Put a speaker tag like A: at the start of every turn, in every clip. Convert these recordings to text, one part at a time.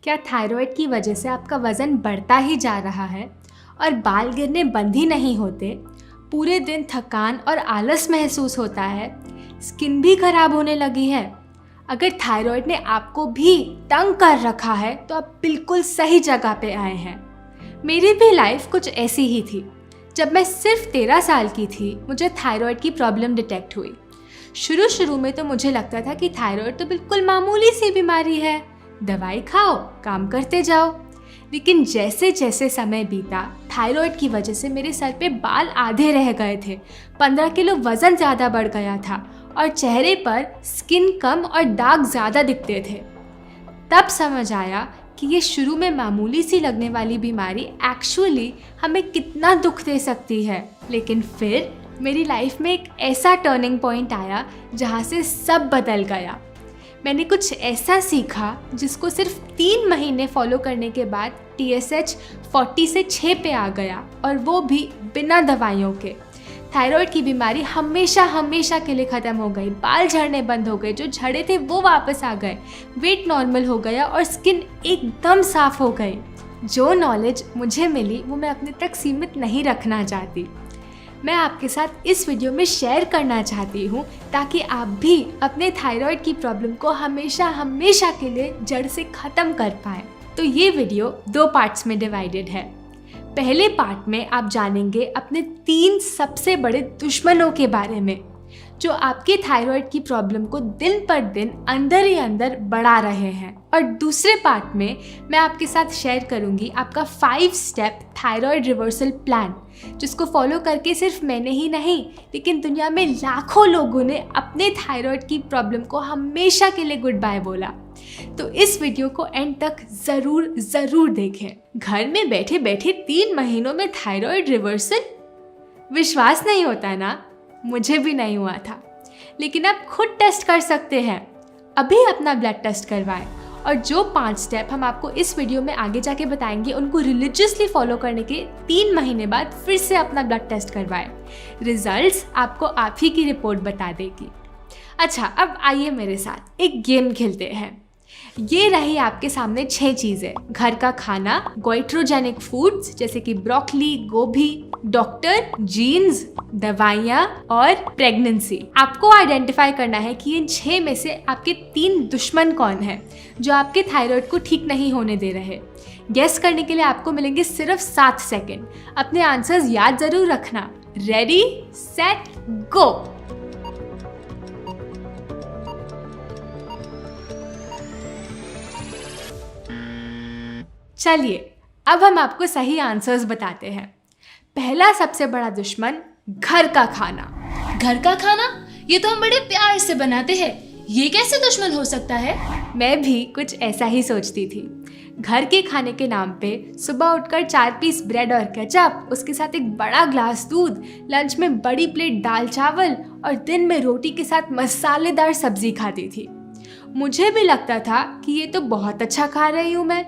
A: क्या थायराइड की वजह से आपका वज़न बढ़ता ही जा रहा है और बाल गिरने बंद ही नहीं होते? पूरे दिन थकान और आलस महसूस होता है, स्किन भी खराब होने लगी है। अगर थायराइड ने आपको भी तंग कर रखा है तो आप बिल्कुल सही जगह पे आए हैं। मेरी भी लाइफ कुछ ऐसी ही थी। जब मैं सिर्फ 13 साल की थी, मुझे थायराइड की प्रॉब्लम डिटेक्ट हुई। शुरू में तो मुझे लगता था कि थायराइड तो बिल्कुल मामूली सी बीमारी है, दवाई खाओ, काम करते जाओ। लेकिन जैसे जैसे समय बीता, थायराइड की वजह से मेरे सर पे बाल आधे रह गए थे, 15 किलो वज़न ज़्यादा बढ़ गया था और चेहरे पर स्किन कम और दाग ज़्यादा दिखते थे। तब समझ आया कि ये शुरू में मामूली सी लगने वाली बीमारी एक्चुअली हमें कितना दुख दे सकती है। लेकिन फिर मेरी लाइफ में एक ऐसा टर्निंग पॉइंट आया जहाँ से सब बदल गया। मैंने कुछ ऐसा सीखा जिसको सिर्फ 3 महीने फॉलो करने के बाद TSH 40 से 6 पे आ गया, और वो भी बिना दवाइयों के। थायराइड की बीमारी हमेशा के लिए ख़त्म हो गई। बाल झड़ने बंद हो गए, जो झड़े थे वो वापस आ गए, वेट नॉर्मल हो गया और स्किन एकदम साफ हो गई। जो नॉलेज मुझे मिली वो मैं अपने तक सीमित नहीं रखना चाहती। मैं आपके साथ इस वीडियो में शेयर करना चाहती हूँ ताकि आप भी अपने थायराइड की प्रॉब्लम को हमेशा के लिए जड़ से ख़त्म कर पाएँ। तो ये वीडियो 2 पार्ट्स में डिवाइडेड है। पहले पार्ट में आप जानेंगे अपने 3 सबसे बड़े दुश्मनों के बारे में, जो आपके थायराइड की प्रॉब्लम को दिन पर दिन अंदर ही अंदर बढ़ा रहे हैं। और दूसरे पार्ट में मैं आपके साथ शेयर करूंगी आपका 5 स्टेप थायराइड रिवर्सल प्लान, जिसको फॉलो करके सिर्फ मैंने ही नहीं, लेकिन दुनिया में लाखों लोगों ने अपने थायराइड की प्रॉब्लम को हमेशा के लिए गुड बाय बोला। तो इस वीडियो को एंड तक ज़रूर देखें। घर में बैठे बैठे 3 महीनों में थायराइड रिवर्सल, विश्वास नहीं होता ना? मुझे भी नहीं हुआ था, लेकिन आप खुद टेस्ट कर सकते हैं। अभी अपना ब्लड टेस्ट करवाएं, और जो 5 स्टेप हम आपको इस वीडियो में आगे जाके बताएंगे, उनको रिलीजियसली फॉलो करने के 3 महीने बाद फिर से अपना ब्लड टेस्ट करवाएं। रिजल्ट्स आपको आप ही की रिपोर्ट बता देगी। अच्छा, अब आइए मेरे साथ एक गेम खेलते हैं। ये रही आपके सामने 6 चीज़ें: घर का खाना, गोइट्रोजेनिक फूड्स जैसे कि ब्रोकली, गोभी, डॉक्टर, जीन्स, दवाइयाँ और प्रेगनेंसी। आपको आइडेंटिफाई करना है कि इन 6 में से आपके 3 दुश्मन कौन हैं जो आपके थायराइड को ठीक नहीं होने दे रहे। गेस करने के लिए आपको मिलेंगे सिर्फ 7 सेकेंड। अपने आंसर्स याद ज़रूर रखना। रेडी, सेट, गो। चलिए, अब हम आपको सही आंसर्स बताते हैं। पहला सबसे बड़ा दुश्मन, घर का खाना।
B: घर का खाना? ये तो हम बड़े प्यार से बनाते हैं, ये कैसे दुश्मन हो सकता है?
A: मैं भी कुछ ऐसा ही सोचती थी। घर के खाने के नाम पे सुबह उठकर 4 पीस ब्रेड और केचप, उसके साथ एक बड़ा ग्लास दूध, लंच में बड़ी प्लेट दाल चावल और दिन में रोटी के साथ मसालेदार सब्जी खाती थी। मुझे भी लगता था कि ये तो बहुत अच्छा खा रही हूँ मैं।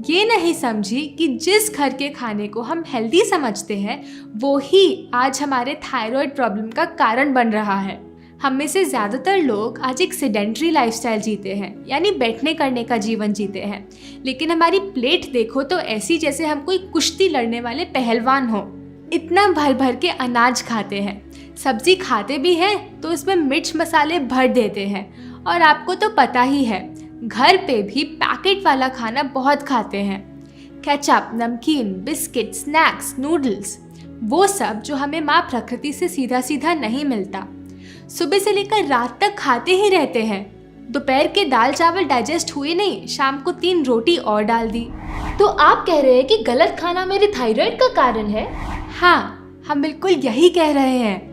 A: ये नहीं समझी कि जिस घर के खाने को हम हेल्दी समझते हैं, वो ही आज हमारे थायराइड प्रॉब्लम का कारण बन रहा है। हम में से ज़्यादातर लोग आज एक सेडेंट्री लाइफस्टाइल जीते हैं, यानी बैठने करने का जीवन जीते हैं। लेकिन हमारी प्लेट देखो तो ऐसी जैसे हम कोई कुश्ती लड़ने वाले पहलवान हो। इतना भर भर के अनाज खाते हैं, सब्जी खाते भी हैं तो उसमें मिर्च मसाले भर देते हैं। और आपको तो पता ही है, घर पे भी पैकेट वाला खाना बहुत खाते हैं। केचप, नमकीन, बिस्किट, स्नैक्स, नूडल्स, वो सब जो हमें माँ प्रकृति से सीधा नहीं मिलता। सुबह से लेकर रात तक खाते ही रहते हैं। दोपहर के दाल चावल डाइजेस्ट हुए नहीं, शाम को 3 रोटी और डाल दी।
B: तो आप कह रहे हैं कि गलत खाना मेरे थायराइड का कारण है?
A: हाँ, हम बिल्कुल यही कह रहे हैं,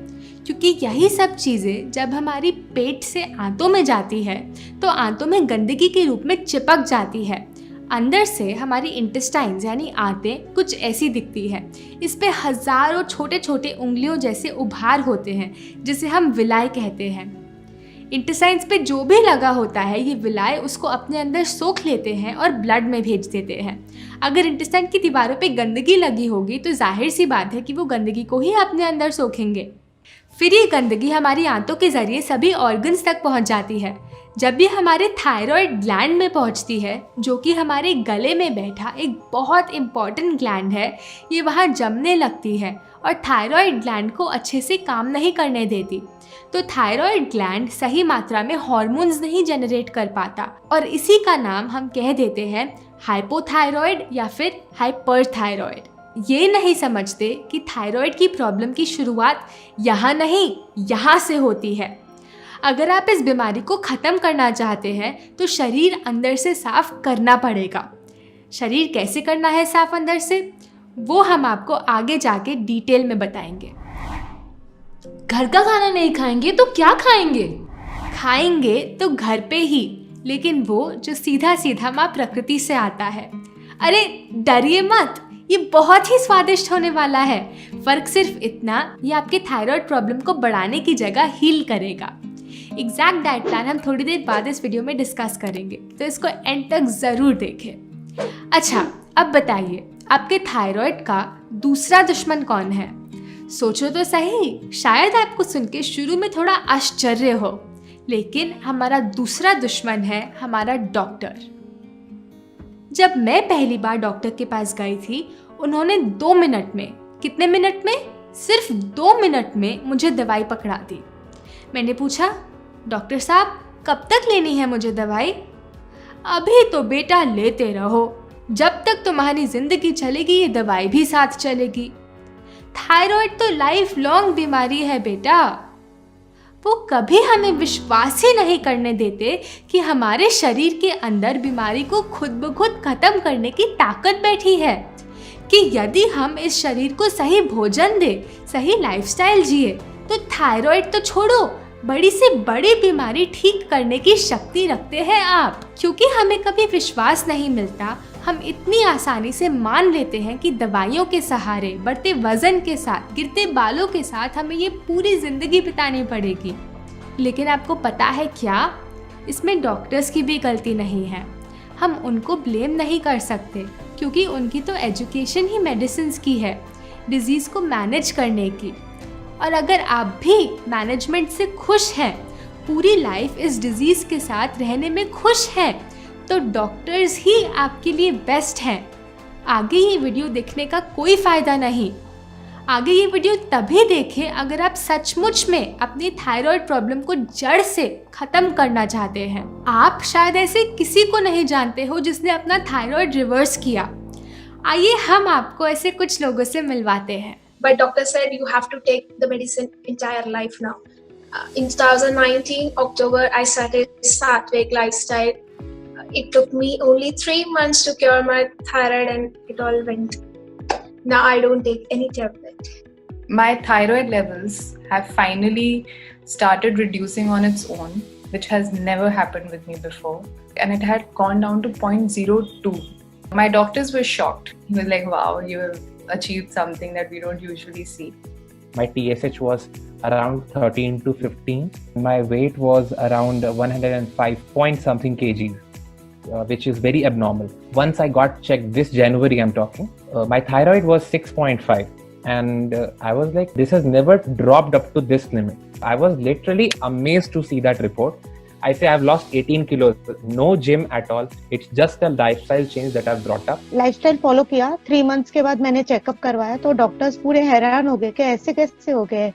A: क्योंकि यही सब चीज़ें जब हमारी पेट से आंतों में जाती है तो आंतों में गंदगी के रूप में चिपक जाती है। अंदर से हमारी इंटेस्टाइन्स यानी आंतें कुछ ऐसी दिखती है। इस पे हज़ारों छोटे छोटे उंगलियों जैसे उभार होते हैं, जिसे हम विलाय कहते हैं। इंटेस्टाइन्स पे जो भी लगा होता है, ये विलाय उसको अपने अंदर सोख लेते हैं और ब्लड में भेज देते हैं। अगर इंटेस्टाइन की दीवारों पे गंदगी लगी होगी तो जाहिर सी बात है कि वो गंदगी को ही अपने अंदर सोखेंगे। फिर ये गंदगी हमारी आंतों के ज़रिए सभी ऑर्गन्स तक पहुंच जाती है, जब ये हमारे थायराइड ग्लैंड में पहुंचती है, जो कि हमारे गले में बैठा एक बहुत इम्पॉर्टेंट ग्लैंड है, ये वहाँ जमने लगती है और थायराइड ग्लैंड को अच्छे से काम नहीं करने देती। तो थायराइड ग्लैंड सही मात्रा में हार्मोन्स नहीं जनरेट कर पाता और इसी का नाम हम कह देते हैं हाइपोथायरॉयड या फिर हाइपरथायरॉयड। ये नहीं समझते कि थायराइड की प्रॉब्लम की शुरुआत यहाँ नहीं, यहाँ से होती है। अगर आप इस बीमारी को ख़त्म करना चाहते हैं तो शरीर अंदर से साफ करना पड़ेगा। शरीर कैसे करना है साफ अंदर से, वो हम आपको आगे जाके डिटेल में बताएंगे।
B: घर का खाना नहीं खाएंगे तो क्या खाएंगे?
A: खाएंगे तो घर पे ही, लेकिन वो जो सीधा सीधा माँ प्रकृति से आता है। अरे डरिए मत, ये बहुत ही स्वादिष्ट होने वाला है। फ़र्क सिर्फ इतना, ये आपके थायराइड प्रॉब्लम को बढ़ाने की जगह हील करेगा। एग्जैक्ट डाइट प्लान हम थोड़ी देर बाद इस वीडियो में डिस्कस करेंगे, तो इसको एंड तक ज़रूर देखें। अच्छा, अब बताइए आपके थायराइड का दूसरा दुश्मन कौन है? सोचो तो सही, शायद आपको सुन के शुरू में थोड़ा आश्चर्य हो, लेकिन हमारा दूसरा दुश्मन है हमारा डॉक्टर। जब मैं पहली बार डॉक्टर के पास गई थी, उन्होंने 2 मिनट में, कितने मिनट में? सिर्फ 2 मिनट में मुझे दवाई पकड़ा दी। मैंने पूछा, डॉक्टर साहब कब तक लेनी है मुझे दवाई? अभी तो बेटा लेते रहो, जब तक तुम्हारी जिंदगी चलेगी ये दवाई भी साथ चलेगी। थायराइड तो लाइफ लॉन्ग बीमारी है बेटा। वो कभी हमें विश्वास ही नहीं करने देते कि हमारे शरीर के अंदर बीमारी को खुद ब खुद खत्म करने की ताकत बैठी है, कि यदि हम इस शरीर को सही भोजन दे, सही लाइफस्टाइल जिए, तो थायराइड तो छोड़ो, बड़ी से बड़ी बीमारी ठीक करने की शक्ति रखते हैं आप। क्योंकि हमें कभी विश्वास नहीं मिलता, हम इतनी आसानी से मान लेते हैं कि दवाइयों के सहारे, बढ़ते वजन के साथ, गिरते बालों के साथ हमें ये पूरी ज़िंदगी बितानी पड़ेगी। लेकिन आपको पता है क्या, इसमें डॉक्टर्स की भी गलती नहीं है। हम उनको ब्लेम नहीं कर सकते, क्योंकि उनकी तो एजुकेशन ही मेडिसिन की है, डिजीज़ को मैनेज करने की। और अगर आप भी मैनेजमेंट से खुश हैं, पूरी लाइफ इस डिज़ीज़ के साथ रहने में खुश हैं, तो डॉक्टर्स ही आपके लिए बेस्ट हैं। आगे ये वीडियो देखने का कोई फ़ायदा नहीं। आगे ये वीडियो तभी देखें अगर आप सचमुच में अपनी थायराइड प्रॉब्लम को जड़ से ख़त्म करना चाहते हैं। आप शायद ऐसे किसी को नहीं जानते हो जिसने अपना थायराइड रिवर्स किया। आइए हम आपको ऐसे कुछ लोगों से मिलवाते हैं।
C: But doctor said you have to take the medicine entire life now. In 2019 October, I started Sattvic lifestyle. It took me only 3 months to cure my thyroid, and it all went. Now I don't take any tablet.
D: My thyroid levels have finally started reducing on its own, which has never happened with me before, and it had gone down to 0.02. My doctors were shocked. He was like, wow, you have achieved something that we don't usually see.
E: My TSH was around 13 to 15. My weight was around 105 point something kgs, which is very abnormal. Once I got checked this January, I'm talking, my thyroid was 6.5, and I was like, this has never dropped up to this limit. I was literally amazed to see that report. I say I've lost 18 kilos, no gym at all. It's just a lifestyle change that I've brought up.
F: Lifestyle follow किया। 3 months के बाद मैंने checkup करवाया तो doctors पूरे हैरान हो गए कि ऐसे कैसे हो गए,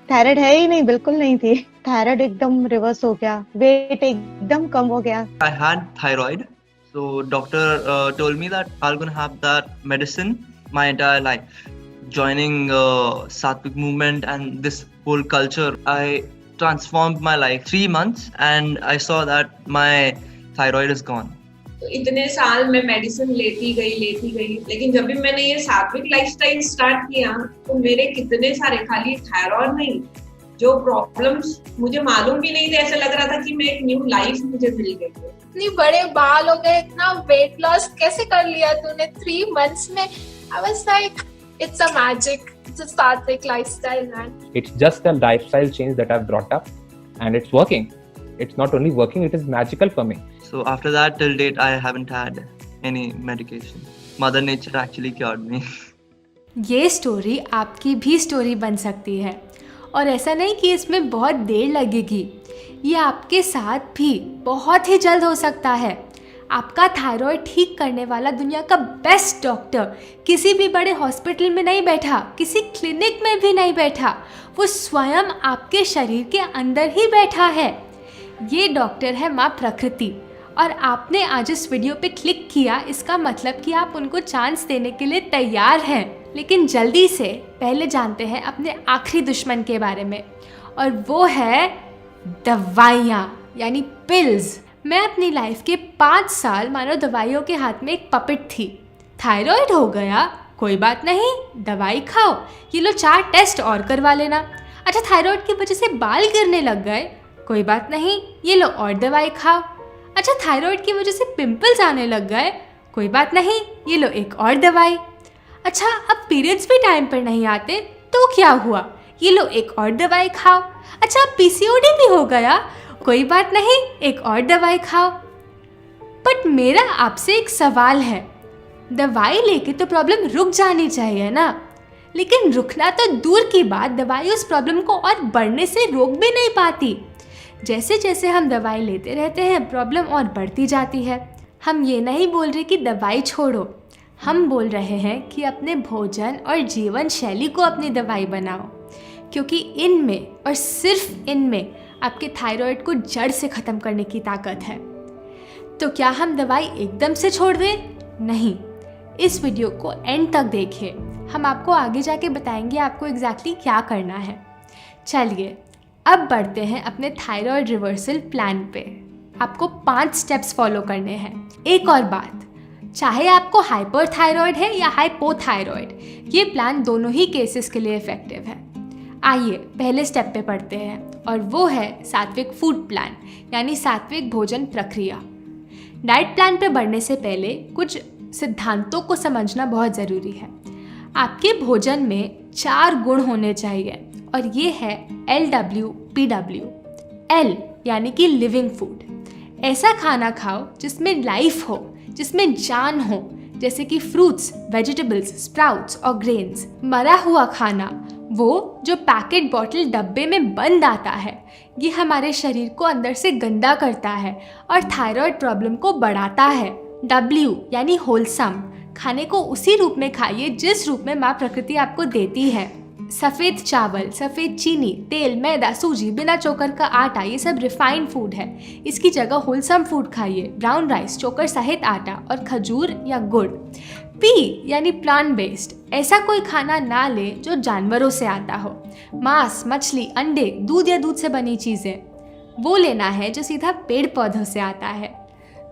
F: थायराइड है ही नहीं, बिल्कुल नहीं थी। थायराइड एकदम रिवर्स हो गया, वेट एकदम कम हो गया।
G: I had thyroid, so doctor told me that I'm gonna have that medicine my entire life. Joining Sattvic movement and this whole culture, I transformed my life. 3 months and I saw that my thyroid is gone.
H: तो इतने साल मैं medicine लेती गई, लेकिन जब भी मैंने ये सात्विक लाइफस्टाइल स्टार्ट किया तो मेरे कितने सारे, खाली थायराइड नहीं, जो प्रॉब्लम्स मुझे मालूम भी नहीं थे, ऐसा लग रहा था कि मैं एक न्यू लाइफ मुझे मिल गई है।
C: इतनी बड़े बाल हो गए, इतना वेट लॉस कैसे कर लिया तूने 3 months में? I was like, it's a magic. It's a Sattvic lifestyle, man.
E: It's just a lifestyle change that I've brought up, and it's working. It's not only working, it is magical for me.
G: So after that, till date, I haven't had any medication. Mother Nature actually cured me.
A: ये story आपकी भी story बन सकती है, और ऐसा नहीं कि इसमें बहुत देर लगेगी। ये आपके साथ भी बहुत ही जल्द हो सकता है। आपका थायराइड ठीक करने वाला दुनिया का बेस्ट डॉक्टर किसी भी बड़े हॉस्पिटल में नहीं बैठा, किसी क्लिनिक में भी नहीं बैठा, वो स्वयं आपके शरीर के अंदर ही बैठा है। ये डॉक्टर है माँ प्रकृति, और आपने आज इस वीडियो पे क्लिक किया, इसका मतलब कि आप उनको चांस देने के लिए तैयार हैं। लेकिन जल्दी से पहले जानते हैं अपने आखिरी दुश्मन के बारे में, और वो है दवाइयाँ यानी पिल्स। मैं अपनी लाइफ के 5 साल मानो दवाइयों के हाथ में एक पपेट थी। थायराइड हो गया, कोई बात नहीं, दवाई खाओ, ये लो 4 टेस्ट और करवा लेना। अच्छा, थायराइड की वजह से बाल गिरने लग गए, कोई बात नहीं, ये लो और दवाई खाओ। अच्छा, थायराइड की वजह से पिंपल्स आने लग गए, कोई बात नहीं, ये लो एक और दवाई। अच्छा, अब पीरियड्स भी टाइम पर नहीं आते तो क्या हुआ, ये लो एक और दवाई खाओ। अच्छा, अब पीसीओडी भी हो गया, कोई बात नहीं, एक और दवाई खाओ। बट मेरा आपसे एक सवाल है, दवाई लेके तो प्रॉब्लम रुक जानी चाहिए ना, लेकिन रुकना तो दूर की बात, दवाई उस प्रॉब्लम को और बढ़ने से रोक भी नहीं पाती। जैसे जैसे हम दवाई लेते रहते हैं, प्रॉब्लम और बढ़ती जाती है। हम ये नहीं बोल रहे कि दवाई छोड़ो, हम बोल रहे हैं कि अपने भोजन और जीवन शैली को अपनी दवाई बनाओ, क्योंकि इनमें और सिर्फ इनमें आपके थायराइड को जड़ से ख़त्म करने की ताकत है। तो क्या हम दवाई एकदम से छोड़ दें? नहीं, इस वीडियो को एंड तक देखिए, हम आपको आगे जाके बताएंगे आपको एग्जैक्टली क्या करना है। चलिए अब बढ़ते हैं अपने थायराइड रिवर्सल प्लान पे। आपको 5 स्टेप्स फॉलो करने हैं। एक और बात, चाहे आपको हाइपरथायराइड है या हाइपोथायराइड, ये प्लान दोनों ही केसेस के लिए इफेक्टिव है। आइए पहले स्टेप पे पढ़ते हैं, और वो है सात्विक फूड प्लान यानी सात्विक भोजन प्रक्रिया। डाइट प्लान पे बढ़ने से पहले कुछ सिद्धांतों को समझना बहुत ज़रूरी है। आपके भोजन में 4 गुण होने चाहिए, और ये है LWPW। L यानी कि लिविंग फूड, ऐसा खाना खाओ जिसमें लाइफ हो, जिसमें जान हो, जैसे कि फ्रूट्स, वेजिटेबल्स, स्प्राउट्स और ग्रेन्स। मरा हुआ खाना, वो जो पैकेट बॉटल डब्बे में बंद आता है, ये हमारे शरीर को अंदर से गंदा करता है और थायराइड प्रॉब्लम को बढ़ाता है। W यानी होलसम, खाने को उसी रूप में खाइए जिस रूप में माँ प्रकृति आपको देती है। सफ़ेद चावल, सफ़ेद चीनी, तेल, मैदा, सूजी, बिना चोकर का आटा, ये सब रिफाइंड फूड है। इसकी जगह होलसम फूड खाइए, ब्राउन राइस, चोकर सहित आटा और खजूर या गुड़। P यानी प्लांट बेस्ड, ऐसा कोई खाना ना ले जो जानवरों से आता हो। मांस, मछली, अंडे, दूध या दूध से बनी चीज़ें, वो लेना है जो सीधा पेड़ पौधों से आता है।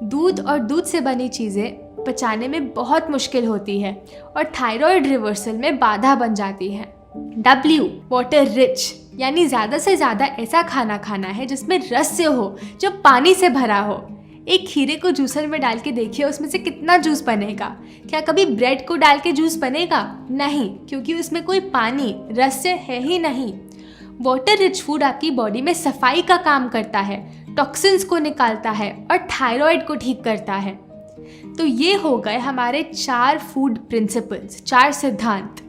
A: दूध और दूध से बनी चीज़ें पचाने में बहुत मुश्किल होती है और थायराइड रिवर्सल में बाधा बन जाती है। W वाटर रिच, यानी ज़्यादा से ज़्यादा ऐसा खाना खाना है जिसमें रस से हो, जो पानी से भरा हो। एक खीरे को जूसर में डाल के देखिए, उसमें से कितना जूस बनेगा। क्या कभी ब्रेड को डाल के जूस बनेगा? नहीं, क्योंकि उसमें कोई पानी, रस से है ही नहीं। वाटर रिच फूड आपकी बॉडी में सफाई का काम करता है, टॉक्सिन्स को निकालता है और थायराइड को ठीक करता है। तो ये हो गए हमारे 4 फूड प्रिंसिपल्स, 4 सिद्धांत।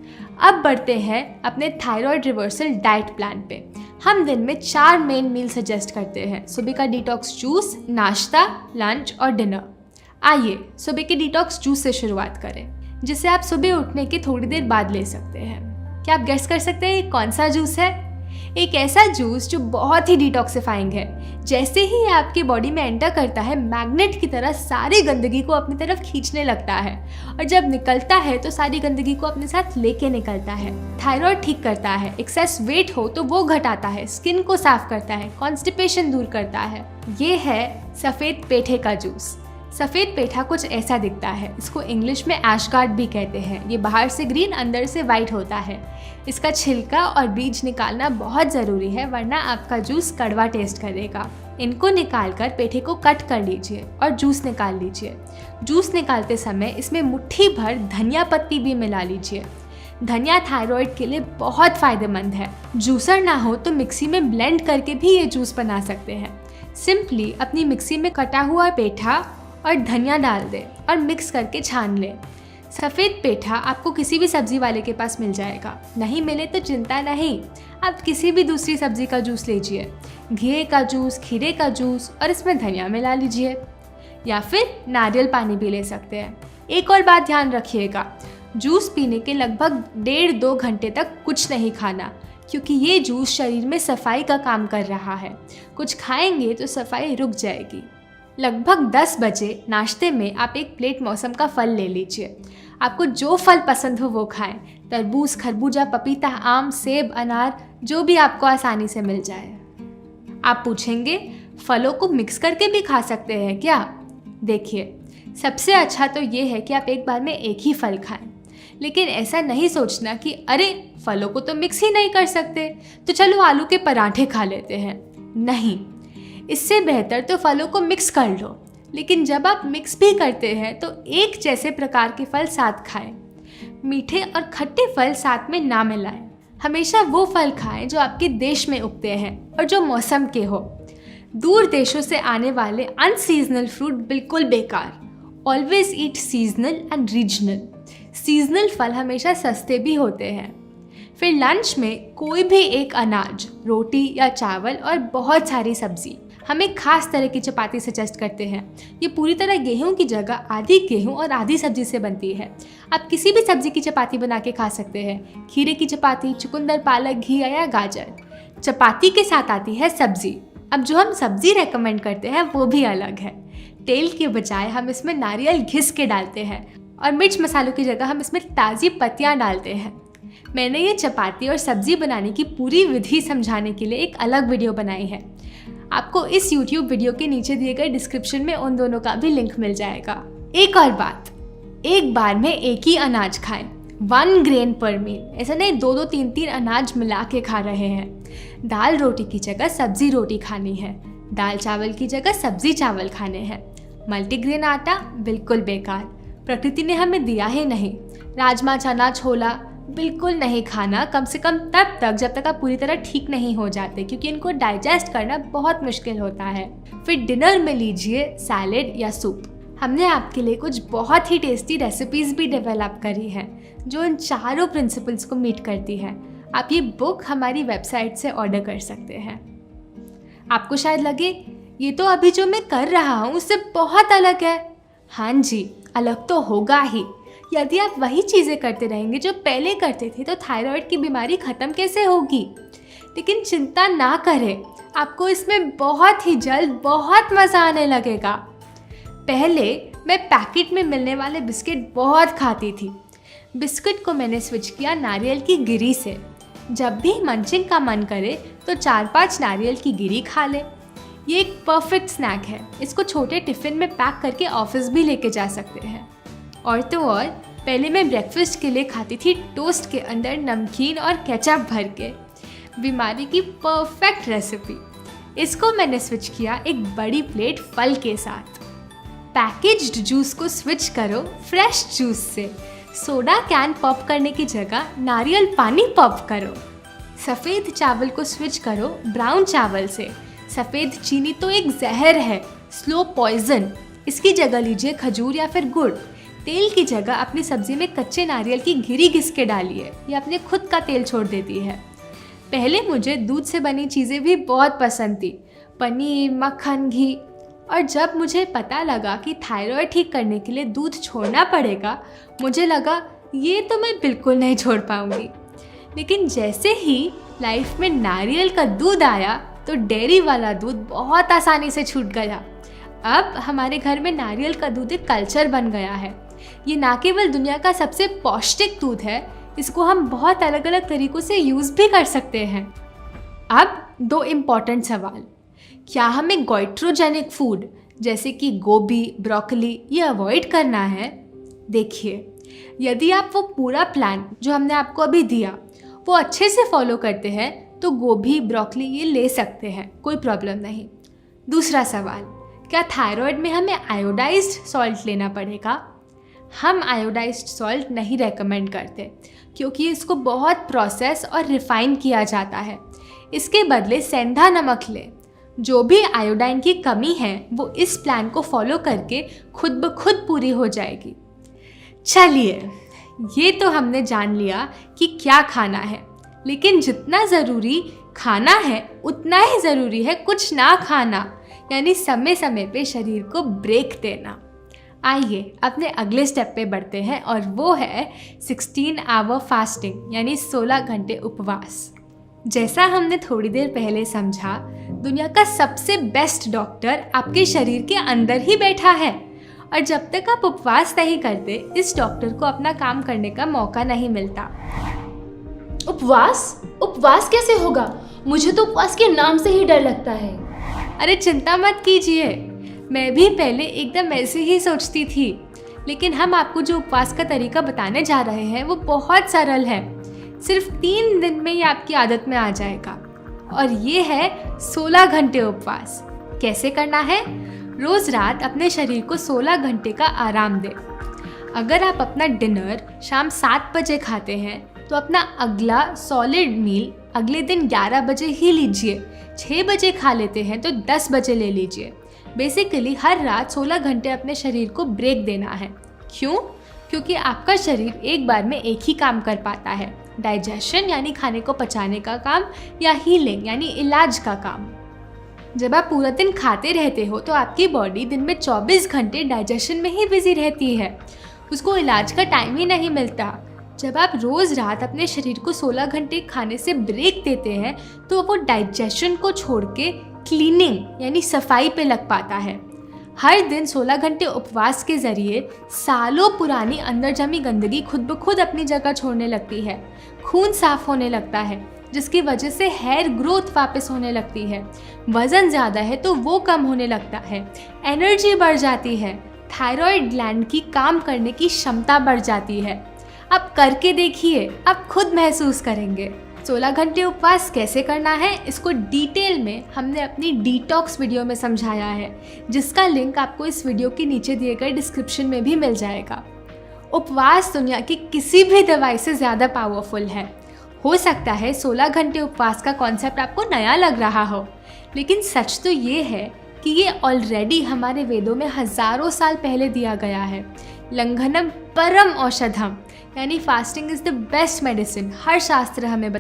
A: अब बढ़ते हैं अपने थायराइड रिवर्सल डाइट प्लान पे। हम दिन में 4 मेन मील सजेस्ट करते हैं। सुबह का डिटॉक्स जूस, नाश्ता, लंच और डिनर। आइए सुबह के डिटॉक्स जूस से शुरुआत करें, जिसे आप सुबह उठने के थोड़ी देर बाद ले सकते हैं। क्या आप गेस कर सकते हैं कौन सा जूस है? एक ऐसा जूस जो बहुत ही डिटॉक्सिफाइंग है। जैसे ही ये आपकी बॉडी में एंटर करता है, मैग्नेट की तरह सारी गंदगी को अपनी तरफ खींचने लगता है, और जब निकलता है तो सारी गंदगी को अपने साथ लेके निकलता है। थायराइड ठीक करता है, एक्सेस वेट हो तो वो घटाता है, स्किन को साफ करता है, कॉन्स्टिपेशन दूर करता है। ये है सफ़ेद पेठे का जूस। सफ़ेद पेठा कुछ ऐसा दिखता है, इसको इंग्लिश में एशगार्ड भी कहते हैं। ये बाहर से ग्रीन, अंदर से वाइट होता है। इसका छिलका और बीज निकालना बहुत ज़रूरी है, वरना आपका जूस कड़वा टेस्ट करेगा। इनको निकालकर पेठे को कट कर लीजिए और जूस निकाल लीजिए। जूस निकालते समय इसमें मुट्ठी भर धनिया पत्ती भी मिला लीजिए। धनिया थायराइड के लिए बहुत फ़ायदेमंद है। जूसर ना हो तो मिक्सी में ब्लेंड करके भी ये जूस बना सकते हैं। सिंपली अपनी मिक्सी में कटा हुआ पेठा और धनिया डाल दें और मिक्स करके छान लें। सफ़ेद पेठा आपको किसी भी सब्जी वाले के पास मिल जाएगा, नहीं मिले तो चिंता नहीं, आप किसी भी दूसरी सब्जी का जूस लीजिए, घिए का जूस, खीरे का जूस और इसमें धनिया मिला लीजिए, या फिर नारियल पानी भी ले सकते हैं। एक और बात ध्यान रखिएगा, जूस पीने के लगभग 1.5-2 घंटे तक कुछ नहीं खाना, क्योंकि ये जूस शरीर में सफाई का काम कर रहा है। कुछ खाएंगे तो सफाई रुक जाएगी। लगभग 10 बजे नाश्ते में आप एक प्लेट मौसम का फल ले लीजिए। आपको जो फल पसंद हो वो खाएं, तरबूज, खरबूजा, पपीता, आम, सेब, अनार, जो भी आपको आसानी से मिल जाए। आप पूछेंगे फलों को मिक्स करके भी खा सकते हैं क्या? देखिए, सबसे अच्छा तो ये है कि आप एक बार में एक ही फल खाएं, लेकिन ऐसा नहीं सोचना कि अरे फलों को तो मिक्स ही नहीं कर सकते तो चलो आलू के पराठे खा लेते हैं। नहीं, इससे बेहतर तो फलों को मिक्स कर लो, लेकिन जब आप मिक्स भी करते हैं तो एक जैसे प्रकार के फल साथ खाएं। मीठे और खट्टे फल साथ में ना मिलाएं। हमेशा वो फल खाएं जो आपके देश में उगते हैं और जो मौसम के हो। दूर देशों से आने वाले अनसीजनल फ्रूट बिल्कुल बेकार। Always eat seasonal and regional. Seasonal फल हमेशा सस्ते भी होते हैं। फिर लंच में कोई भी एक अनाज, रोटी या चावल और बहुत सारी सब्जी। हम एक खास तरह की चपाती सजेस्ट करते हैं। ये पूरी तरह गेहूं की जगह आधी गेहूं और आधी सब्जी से बनती है। आप किसी भी सब्जी की चपाती बना के खा सकते हैं। खीरे की चपाती, चुकंदर, पालक, घिया या गाजर। चपाती के साथ आती है सब्जी। अब जो हम सब्जी रेकमेंड करते हैं वो भी अलग है। तेल के बजाय हम इसमें नारियल घिस के डालते हैं और मिर्च मसालों की जगह हम इसमें ताज़ी पत्तियाँ डालते हैं। मैंने ये चपाती और सब्जी बनाने की पूरी विधि समझाने के लिए एक अलग वीडियो बनाई है। आपको इस YouTube वीडियो के नीचे दिए गए डिस्क्रिप्शन में उन दोनों का भी लिंक मिल जाएगा। एक और बात, एक बार में एक ही अनाज खाएं, 1 ग्रेन पर मील। ऐसा नहीं 2-2, 3-3 अनाज मिला के खा रहे हैं। दाल रोटी की जगह सब्जी रोटी खानी है। दाल चावल की जगह सब्जी चावल खाने हैं। मल्टीग्रेन आटा बिल्कुल बेकार, प्रकृति ने हमें दिया ही नहीं। राजमा, चना, छोला बिल्कुल नहीं खाना, कम से कम तब तक जब तक आप पूरी तरह ठीक नहीं हो जाते, क्योंकि इनको डाइजेस्ट करना बहुत मुश्किल होता है। फिर डिनर में लीजिए सैलेड या सूप। हमने आपके लिए कुछ बहुत ही टेस्टी रेसिपीज़ भी डेवलप करी हैं जो इन चारों प्रिंसिपल्स को मीट करती है। आप ये बुक हमारी वेबसाइट से ऑर्डर कर सकते हैं। आपको शायद लगे ये तो अभी जो मैं कर रहा हूँ उससे बहुत अलग है। हाँ जी, अलग तो होगा ही। यदि आप वही चीज़ें करते रहेंगे जो पहले करते थे तो थायराइड की बीमारी ख़त्म कैसे होगी? लेकिन चिंता ना करें, आपको इसमें बहुत ही जल्द बहुत मज़ा आने लगेगा। पहले मैं पैकेट में मिलने वाले बिस्किट बहुत खाती थी। बिस्किट को मैंने स्विच किया नारियल की गिरी से। जब भी मंचिंग का मन करे तो 4-5 नारियल की गिरी खा ले। ये एक परफेक्ट स्नैक है। इसको छोटे टिफ़िन में पैक करके ऑफिस भी लेके जा सकते हैं। और तो और, पहले मैं ब्रेकफास्ट के लिए खाती थी टोस्ट के अंदर नमकीन और केचप भर के। बीमारी की परफेक्ट रेसिपी। इसको मैंने स्विच किया एक बड़ी प्लेट फल के साथ। पैकेज्ड जूस को स्विच करो फ्रेश जूस से। सोडा कैन पॉप करने की जगह नारियल पानी पॉप करो। सफ़ेद चावल को स्विच करो ब्राउन चावल से। सफ़ेद चीनी तो एक जहर है, स्लो पॉइजन। इसकी जगह लीजिए खजूर या फिर गुड़। तेल की जगह अपनी सब्जी में कच्चे नारियल की गिरी घिस के डालिए, ये अपने खुद का तेल छोड़ देती है। पहले मुझे दूध से बनी चीज़ें भी बहुत पसंद थी, पनीर, मक्खन, घी। और जब मुझे पता लगा कि थायराइड ठीक करने के लिए दूध छोड़ना पड़ेगा, मुझे लगा ये तो मैं बिल्कुल नहीं छोड़ पाऊँगी। लेकिन जैसे ही लाइफ में नारियल का दूध आया तो डेयरी वाला दूध बहुत आसानी से छूट गया। अब हमारे घर में नारियल का दूध एक कल्चर बन गया है। ये ना केवल दुनिया का सबसे पौष्टिक दूध है, इसको हम बहुत अलग अलग तरीक़ों से यूज़ भी कर सकते हैं। अब 2 इम्पॉर्टेंट सवाल। क्या हमें गोइट्रोजेनिक फूड जैसे कि गोभी, ब्रोकली ये अवॉइड करना है? देखिए, यदि आप वो पूरा प्लान जो हमने आपको अभी दिया वो अच्छे से फॉलो करते हैं तो गोभी, ब्रोकली ये ले सकते हैं, कोई प्रॉब्लम नहीं। दूसरा सवाल, क्या थायराइड में हमें आयोडाइज्ड सॉल्ट लेना पड़ेगा? हम आयोडाइज्ड सॉल्ट नहीं रेकमेंड करते क्योंकि इसको बहुत प्रोसेस और रिफाइन किया जाता है। इसके बदले सेंधा नमक लें। जो भी आयोडाइन की कमी है वो इस प्लान को फॉलो करके खुद ब खुद पूरी हो जाएगी। चलिए, ये तो हमने जान लिया कि क्या खाना है, लेकिन जितना ज़रूरी खाना है उतना ही ज़रूरी है कुछ ना खाना, यानी समय समय पे शरीर को ब्रेक देना। आइए अपने अगले स्टेप पे बढ़ते हैं और वो है 16 आवर फास्टिंग, यानी 16 घंटे उपवास। जैसा हमने थोड़ी देर पहले समझा, दुनिया का सबसे बेस्ट डॉक्टर आपके शरीर के अंदर ही बैठा है, और जब तक आप उपवास नहीं करते, इस डॉक्टर को अपना काम करने का मौका नहीं मिलता।
B: उपवास कैसे होगा? मुझे तो उपवास के नाम से ही डर लगता है।
A: अरे चिंता मत कीजिए, मैं भी पहले एकदम ऐसे ही सोचती थी, लेकिन हम आपको जो उपवास का तरीका बताने जा रहे हैं वो बहुत सरल है। सिर्फ 3 दिन में ये आपकी आदत में आ जाएगा, और ये है 16 घंटे उपवास। कैसे करना है? रोज़ रात अपने शरीर को 16 घंटे का आराम दें। अगर आप अपना डिनर शाम 7 बजे खाते हैं तो अपना अगला सॉलिड मील अगले दिन 11 बजे ही लीजिए। 6 बजे खा लेते हैं तो 10 बजे ले लीजिए। बेसिकली हर रात 16 घंटे अपने शरीर को ब्रेक देना है। क्यों? क्योंकि आपका शरीर एक बार में एक ही काम कर पाता है, डाइजेशन यानी खाने को पचाने का काम, या हीलिंग यानी इलाज का काम। जब आप पूरा दिन खाते रहते हो तो आपकी बॉडी दिन में 24 घंटे डाइजेशन में ही बिजी रहती है, उसको इलाज का टाइम ही नहीं मिलता। जब आप रोज़ रात अपने शरीर को 16 घंटे खाने से ब्रेक देते हैं तो वो डाइजेशन को छोड़ के क्लीनिंग यानी सफाई पे लग पाता है। हर दिन 16 घंटे उपवास के ज़रिए सालों पुरानी अंदर जमी गंदगी खुद ब खुद अपनी जगह छोड़ने लगती है, खून साफ होने लगता है, जिसकी वजह से हेयर ग्रोथ वापस होने लगती है। वज़न ज़्यादा है तो वो कम होने लगता है, एनर्जी बढ़ जाती है, थायराइड ग्लैंड की काम करने की क्षमता बढ़ जाती है। आप करके देखिए, आप खुद महसूस करेंगे। 16 घंटे उपवास कैसे करना है, इसको डिटेल में हमने अपनी डिटॉक्स वीडियो में समझाया है, जिसका लिंक आपको इस वीडियो के नीचे दिए गए डिस्क्रिप्शन में भी मिल जाएगा। उपवास दुनिया की किसी भी दवाई से ज़्यादा पावरफुल है। हो सकता है 16 घंटे उपवास का कॉन्सेप्ट आपको नया लग रहा हो, लेकिन सच तो ये है कि ये ऑलरेडी हमारे वेदों में हज़ारों साल पहले दिया गया है। लंघनम परम औषधम, यानी fasting is the best medicine, हर शास्त्र हमें